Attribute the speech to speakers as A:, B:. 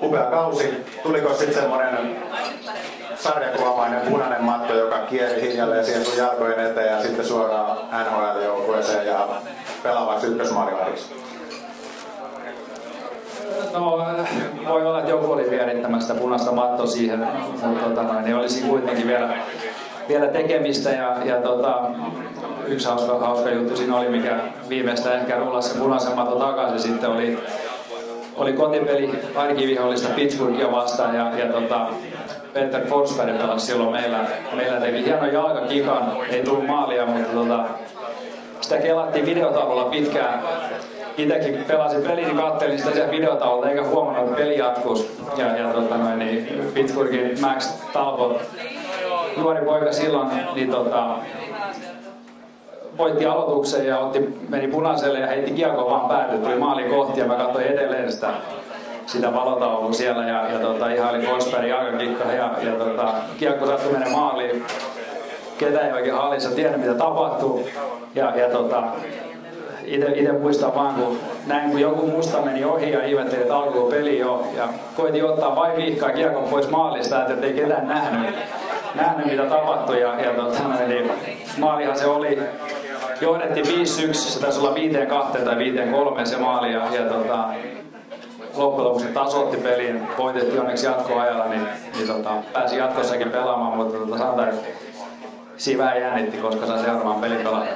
A: upea kausi. Tuliko sitten semmoinen sarjakuvamainen punainen matto, joka kieri hiljalleen siihen sun jalkojen eteen ja sitten suoraan NHL-joukkueeseen ja pelaavaksi ykkösmaalivahdiksi?
B: No, voi olla, että joku oli vierittämässä sitä punaista mattoa siihen, mutta niin olisi kuitenkin vielä tekemistä ja yksi hauska juttu siinä oli, mikä viimeistä ehkä rullasi se punaisen maton takaisin. Sitten oli kotipeli arkivihollista Pittsburghia vastaan ja Peter Forsberg pelasi silloin meillä teki hienon jalkakikan, ei tullut maalia, mutta sitä kelattiin videotaululla pitkään. Itsekin pelasin pelin, niin kattelin sitä siellä videotaululta eikä huomannut, että peli jatkuisi. Niin Pittsburghin Max Talbot, nuori poika silloin, niin voitti aloituksen ja meni punaiselle ja heitti kiekko vaan päälle. Tuli maali kohti ja mä katsoin edelleen sitä valotaulua siellä ja ihan oli Forsbergin jalkakikka ja kiekko sattui mennä maaliin. Ketä ei oikein hallissa tiedä mitä tapahtuu. Itse muistan vaan, kun näin kun joku musta meni ohi ja ihmetteli, että alkoi peli jo. Ja koitin ottaa vain vihkaa kiekon pois maalista, ettei ketään nähnyt mitä tapahtui. Niin maalihan se oli. Johdettiin 5-1, se taisi olla 5-2 tai 5-3 se maali. Loppujen lopuksi tasoitti peliin. Voitettiin onneksi jatkoajalla, niin pääsi jatkossakin pelaamaan. Mutta sanotaan, että siinä vähän jännitti, koska sai seuraamaan pelin pelaamaan.